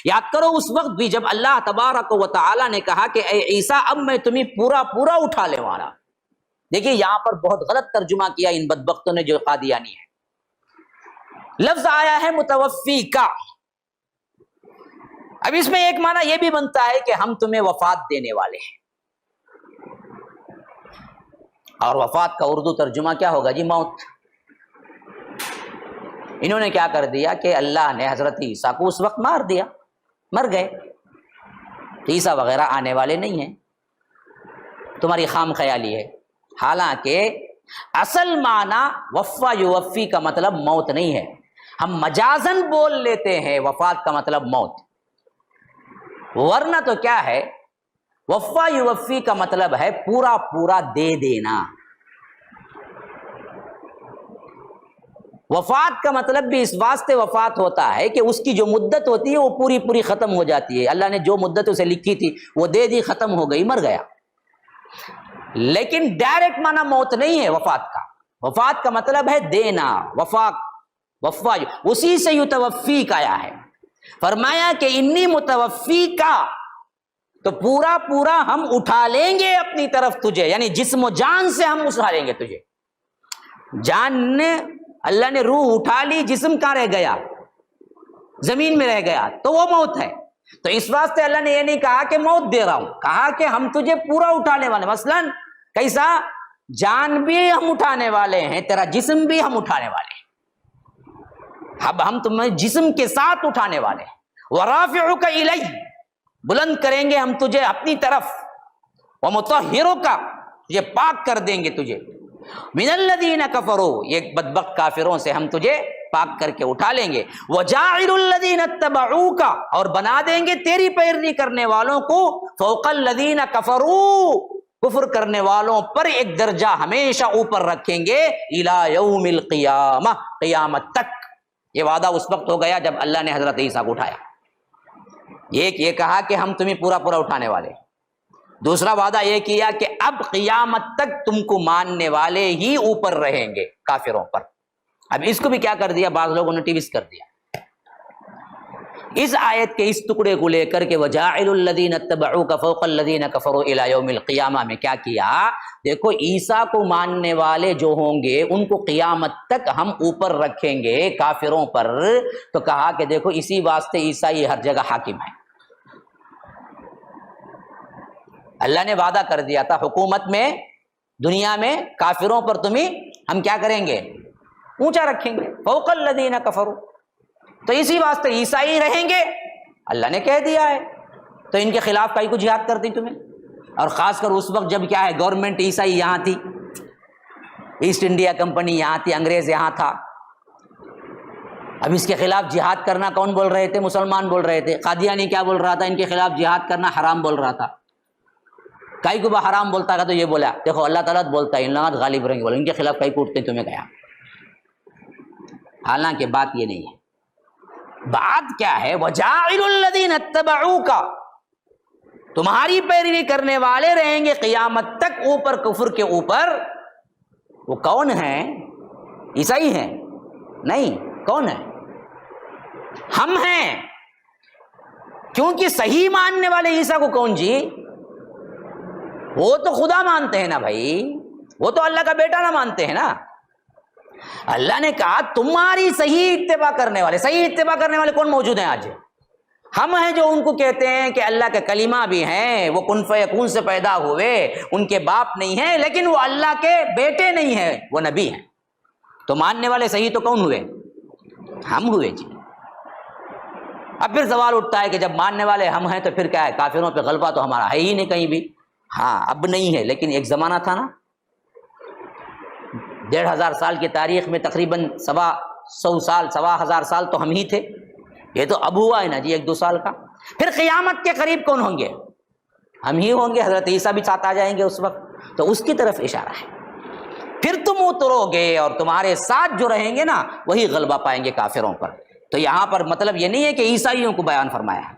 یاد کرو اس وقت بھی جب اللہ تبارک و تعالی نے کہا کہ اے عیسیٰ اب میں تمہیں پورا پورا اٹھانے والا. دیکھیے یہاں پر بہت غلط ترجمہ کیا ان بدبختوں نے جو قادیانی ہے. لفظ آیا ہے متوفی کا. اب اس میں ایک معنی یہ بھی بنتا ہے کہ ہم تمہیں وفات دینے والے ہیں. اور وفات کا اردو ترجمہ کیا ہوگا جی؟ موت. انہوں نے کیا کر دیا کہ اللہ نے حضرت عیسیٰ کو اس وقت مار دیا، مر گئے. عیسیٰ وغیرہ آنے والے نہیں ہیں، تمہاری خام خیالی ہے. حالانکہ اصل معنی وفا یوفی کا مطلب موت نہیں ہے. ہم مجازن بول لیتے ہیں وفات کا مطلب موت، ورنہ تو کیا ہے؟ وفا یوفی کا مطلب ہے پورا پورا دے دینا. وفات کا مطلب بھی اس واسطے وفات ہوتا ہے کہ اس کی جو مدت ہوتی ہے وہ پوری پوری ختم ہو جاتی ہے. اللہ نے جو مدت اسے لکھی تھی وہ دے دی، ختم ہو گئی، مر گیا. لیکن ڈائریکٹ معنی موت نہیں ہے وفات کا. وفات کا مطلب ہے دینا. وفا اسی سے یتوفی کا آیا ہے. فرمایا کہ انی متوفی کا، تو پورا پورا ہم اٹھا لیں گے اپنی طرف تجھے، یعنی جسم و جان سے ہم اٹھا لیں گے تجھے. جان نے اللہ نے روح اٹھا لی، جسم کہاں رہ گیا؟ زمین میں رہ گیا، تو وہ موت ہے. تو اس واسطے اللہ نے یہ نہیں کہا کہ موت دے رہا ہوں، کہا کہ ہم تجھے پورا اٹھانے والے. مثلا کیسا؟ جان بھی ہم اٹھانے والے ہیں، تیرا جسم بھی ہم اٹھانے والے ہیں. اب ہم تمہیں جسم کے ساتھ اٹھانے والے ہیں. وَرَافِعُكَ إِلَيَّ، بلند کریں گے ہم تجھے اپنی طرف. وَمُطَهِّرُكَ، یہ پاک کر دیں گے تجھے. من الذین کفروا، یہ بدبخت کافروں سے ہم تجھے پاک کر کے اٹھا لیں گے. وجاعل الذین اتبعوک، اور بنا دیں گے تیری پیروی کرنے والوں کو فوق الذین کفروا، کفر کرنے والوں پر ایک درجہ ہمیشہ اوپر رکھیں گے. الی یوم القیامہ، قیامت تک. یہ وعدہ اس وقت ہو گیا جب اللہ نے حضرت عیسیٰ کو اٹھایا. ایک یہ کہا کہ ہم تمہیں پورا پورا اٹھانے والے. دوسرا وعدہ یہ کیا کہ اب قیامت تک تم کو ماننے والے ہی اوپر رہیں گے کافروں پر. اب اس کو بھی کیا کر دیا؟ بعض لوگوں نے ٹویسٹ کر دیا. اس آیت کے اس ٹکڑے کو لے کر کے وجاعل الذین اتبعوک فوق الذین کفروا الی یوم القیامہ میں کیا کیا؟ دیکھو عیسیٰ کو ماننے والے جو ہوں گے ان کو قیامت تک ہم اوپر رکھیں گے کافروں پر. تو کہا کہ دیکھو اسی واسطے عیسیٰ یہ ہر جگہ حاکم ہے. اللہ نے وعدہ کر دیا تھا حکومت میں، دنیا میں کافروں پر تمہیں ہم کیا کریں گے؟ اونچا رکھیں گے. فوق الذین کفروا، تو اسی واسطے عیسائی رہیں گے، اللہ نے کہہ دیا ہے. تو ان کے خلاف کئی کو جہاد کر دی تمہیں. اور خاص کر اس وقت جب کیا ہے گورنمنٹ عیسائی یہاں تھی، ایسٹ انڈیا کمپنی یہاں تھی، انگریز یہاں تھا. اب اس کے خلاف جہاد کرنا کون بول رہے تھے؟ مسلمان بول رہے تھے. قادیانی کیا بول رہا تھا؟ ان کے خلاف جہاد کرنا حرام بول رہا تھا. کئی کو حرام بولتا تھا تو یہ بولا دیکھو اللہ تعالیٰ بولتا ہے ان لوگ غالب رہیں گے، بولے ان کے خلاف کئی کو اٹھتے تمہیں گیا. حالانکہ بات یہ نہیں ہے. بات کیا ہے؟ وجاعل الذین اتبعوک، تمہاری پیروی کرنے والے رہیں گے قیامت تک اوپر کفر کے اوپر. وہ کون ہیں؟ عیسائی ہیں؟ نہیں. کون ہے؟ ہم ہیں. کیونکہ صحیح ماننے والے عیسیٰ کو کون جی؟ وہ تو خدا مانتے ہیں نا بھائی، وہ تو اللہ کا بیٹا نہ مانتے ہیں نا. اللہ نے کہا تمہاری صحیح اتباع کرنے والے. صحیح اتباع کرنے والے کون موجود ہیں آج؟ ہم ہیں جو ان کو کہتے ہیں کہ اللہ کے کلمہ بھی ہیں، وہ کن فیکون سے پیدا ہوئے، ان کے باپ نہیں ہیں، لیکن وہ اللہ کے بیٹے نہیں ہیں، وہ نبی ہیں. تو ماننے والے صحیح تو کون ہوئے؟ ہم ہوئے جی. اب پھر سوال اٹھتا ہے کہ جب ماننے والے ہم ہیں تو پھر کیا ہے؟ کافروں پہ غلبہ تو ہمارا ہے ہی نہیں کہیں بھی. ہاں اب نہیں ہے، لیکن ایک زمانہ تھا نا، 1500 سال کی تاریخ میں تقریباً 125 سال تو ہم ہی تھے. یہ تو اب ہوا ہے نا جی 1-2 سال کا. پھر قیامت کے قریب کون ہوں گے؟ ہم ہی ہوں گے. حضرت عیسیٰ بھی ساتھ آ جائیں گے اس وقت. تو اس کی طرف اشارہ ہے. پھر تم اترو گے اور تمہارے ساتھ جو رہیں گے نا وہی غلبہ پائیں گے کافروں پر. تو یہاں پر مطلب یہ نہیں ہے کہ عیسائیوں کو بیان فرمایا ہے،